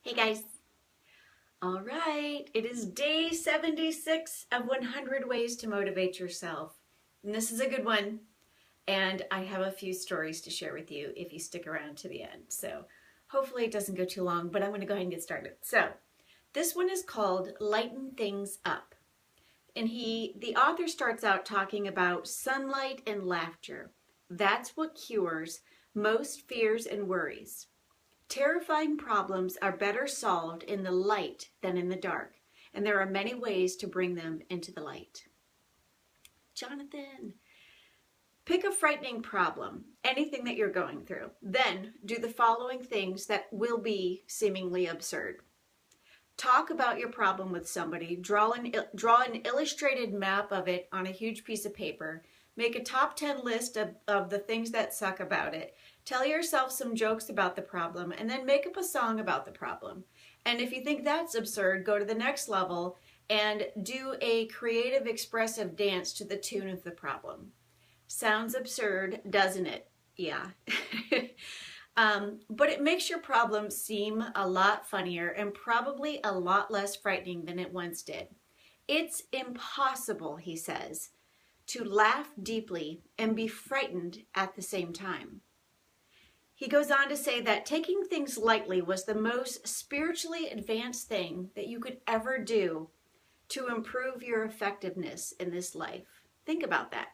Hey guys. All right, it is day 76 of 100 Ways to Motivate Yourself. And this is a good one. And I have a few stories to share with you if you stick around to the end. So hopefully it doesn't go too long, but I'm going to go ahead and get started. So this one is called Lighten Things Up. And the author starts out talking about sunlight and laughter. That's what cures most fears and worries. Terrifying problems are better solved in the light than in the dark, and there are many ways to bring them into the light. Jonathan, pick a frightening problem, anything that you're going through. Then do the following things that will be seemingly absurd. Talk about your problem with somebody, draw an illustrated map of it on a huge piece of paper, make a top 10 list of the things that suck about it, tell yourself some jokes about the problem, and then make up a song about the problem. And if you think that's absurd, go to the next level and do a creative, expressive dance to the tune of the problem. Sounds absurd, doesn't it? Yeah. But it makes your problem seem a lot funnier and probably a lot less frightening than it once did. It's impossible, he says, to laugh deeply and be frightened at the same time. He goes on to say that taking things lightly was the most spiritually advanced thing that you could ever do to improve your effectiveness in this life. Think about that.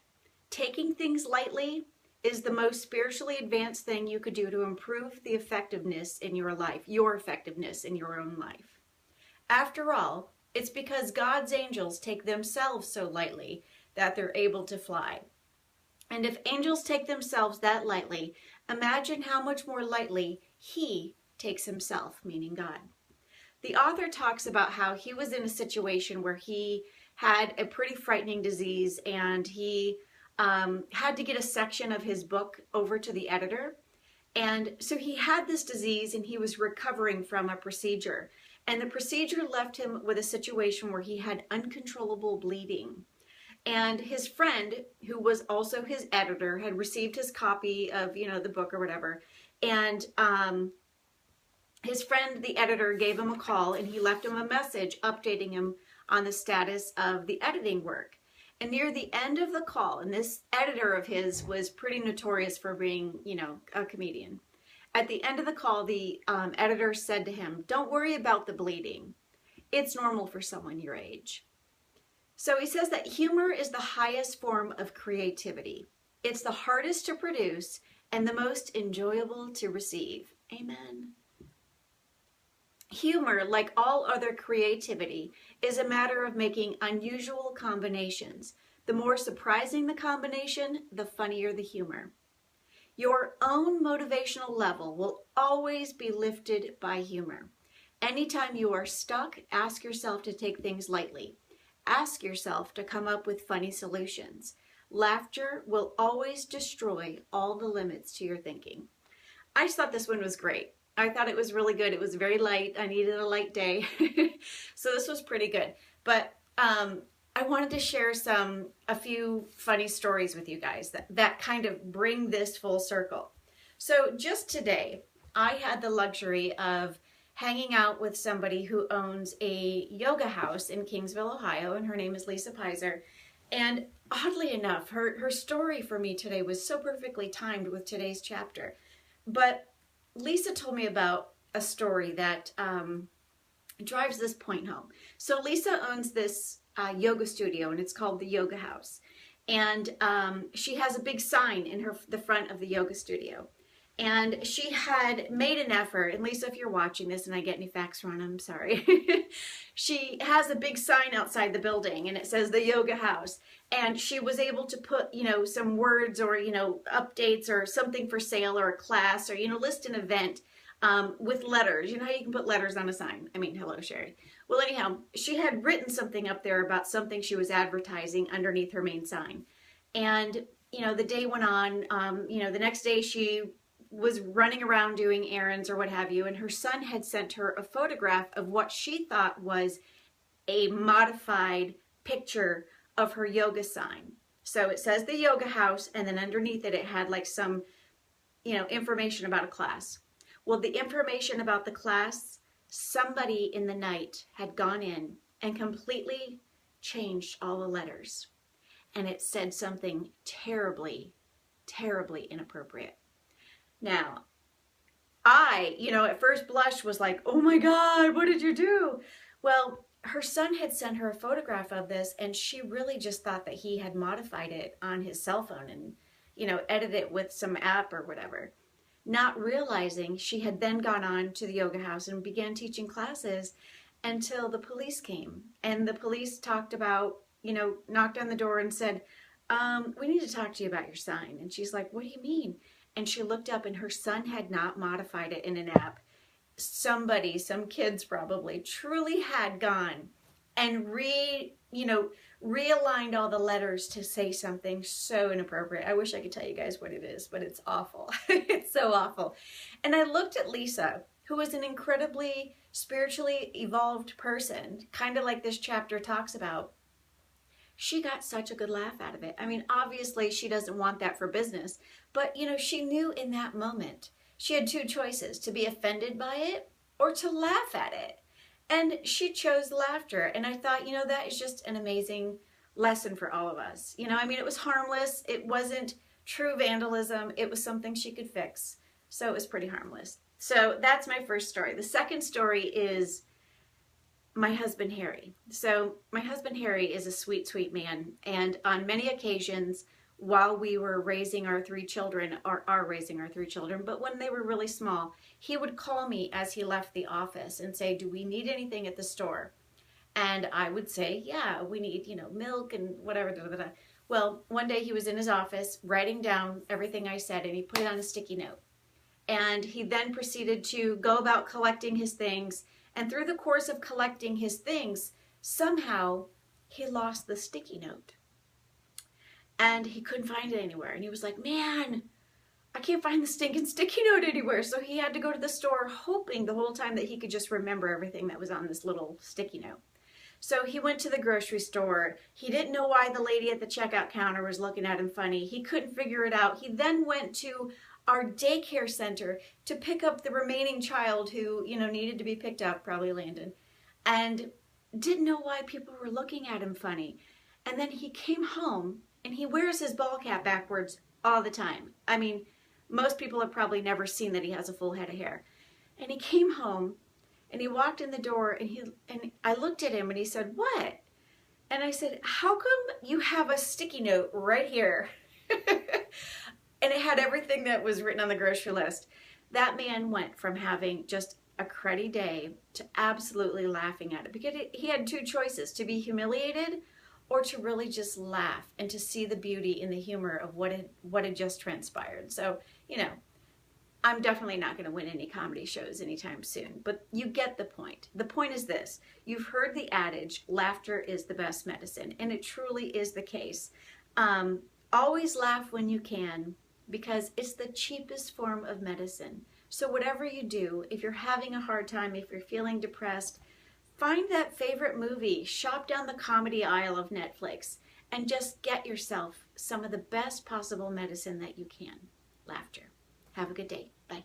Taking things lightly is the most spiritually advanced thing you could do to improve the effectiveness in your life, your effectiveness in your own life. After all, it's because God's angels take themselves so lightly that they're able to fly. And if angels take themselves that lightly, imagine how much more lightly he takes himself, meaning God. The author talks about how he was in a situation where he had a pretty frightening disease, and he had to get a section of his book over to the editor. And so he had this disease and he was recovering from a procedure. And the procedure left him with a situation where he had uncontrollable bleeding. And his friend, who was also his editor, had received his copy of, the book or whatever. And his friend, the editor, gave him a call and he left him a message updating him on the status of the editing work. And near the end of the call, and this editor of his was pretty notorious for being, a comedian. At the end of the call, the editor said to him, "Don't worry about the bleeding. It's normal for someone your age." So he says that humor is the highest form of creativity. It's the hardest to produce and the most enjoyable to receive. Amen. Humor, like all other creativity, is a matter of making unusual combinations. The more surprising the combination, the funnier the humor. Your own motivational level will always be lifted by humor. Anytime you are stuck, ask yourself to take things lightly. Ask yourself to come up with funny solutions. Laughter will always destroy all the limits to your thinking. I just thought this one was great. I thought it was really good. It was very light. I needed a light day. So this was pretty good. But I wanted to share a few funny stories with you guys that kind of bring this full circle. So just today, I had the luxury of hanging out with somebody who owns a yoga house in Kingsville, Ohio, and her name is Lisa Pizer. And oddly enough, her story for me today was so perfectly timed with today's chapter. But Lisa told me about a story that drives this point home. So Lisa owns this yoga studio, and it's called the Yoga House. And she has a big sign in the front of the yoga studio. And she had made an effort, and Lisa, if you're watching this and I get any facts wrong, I'm sorry. She has a big sign outside the building and it says the Yoga House. And she was able to put, some words or, updates or something for sale or a class or, list an event with letters. You know how you can put letters on a sign? I mean, hello, Sherry. Well, anyhow, she had written something up there about something she was advertising underneath her main sign. And, the day went on, the next day she was running around doing errands or what have you, and her son had sent her a photograph of what she thought was a modified picture of her yoga sign. So it says the Yoga House, and then underneath it, it had like some, information about a class. Well, the information about the class somebody in the night had gone in and completely changed all the letters. And it said something terribly, terribly inappropriate. Now, at first blush was like, oh my God, what did you do? Well, her son had sent her a photograph of this, and she really just thought that he had modified it on his cell phone and, edited it with some app or whatever. Not realizing she had then gone on to the yoga house and began teaching classes until the police came. And the police talked about, knocked on the door and said, we need to talk to you about your sign. And she's like, what do you mean? And she looked up, and her son had not modified it in an app. Somebody, some kids probably, truly had gone and realigned all the letters to say something so inappropriate. I wish I could tell you guys what it is, but it's awful. It's so awful. And I looked at Lisa, who is an incredibly spiritually evolved person, kind of like this chapter talks about. She got such a good laugh out of it. I mean, obviously she doesn't want that for business, but she knew in that moment she had two choices: to be offended by it or to laugh at it. And she chose laughter. And I thought, that is just an amazing lesson for all of us. It was harmless. It wasn't true vandalism. It was something she could fix. So it was pretty harmless. So that's my first story. The second story is my husband, Harry. So my husband, Harry, is a sweet, sweet man. And on many occasions, while we were raising our three children, or are raising our three children, but when they were really small, he would call me as he left the office and say, do we need anything at the store? And I would say, yeah, we need, milk and whatever. Da, da, da. Well, one day he was in his office writing down everything I said, and he put it on a sticky note. And he then proceeded to go about collecting his things. And through the course of collecting his things, somehow he lost the sticky note. And he couldn't find it anywhere. And he was like, man, I can't find the stinking sticky note anywhere. So he had to go to the store, hoping the whole time that he could just remember everything that was on this little sticky note. So he went to the grocery store. He didn't know why the lady at the checkout counter was looking at him funny. He couldn't figure it out. He then went to our daycare center to pick up the remaining child who, needed to be picked up, probably Landon, and didn't know why people were looking at him funny. And then he came home, and he wears his ball cap backwards all the time. I mean, most people have probably never seen that he has a full head of hair. And he came home, and he walked in the door, and I looked at him, and he said, what? And I said, how come you have a sticky note right here? And it had everything that was written on the grocery list. That man went from having just a cruddy day to absolutely laughing at it, because he had two choices: to be humiliated or to really just laugh and to see the beauty in the humor of what had just transpired. So, I'm definitely not going to win any comedy shows anytime soon, but you get the point. The point is this: you've heard the adage, laughter is the best medicine, and it truly is the case. Always laugh when you can, because it's the cheapest form of medicine. So whatever you do, if you're having a hard time, if you're feeling depressed, find that favorite movie, shop down the comedy aisle of Netflix, and just get yourself some of the best possible medicine that you can. Laughter. Have a good day. Bye.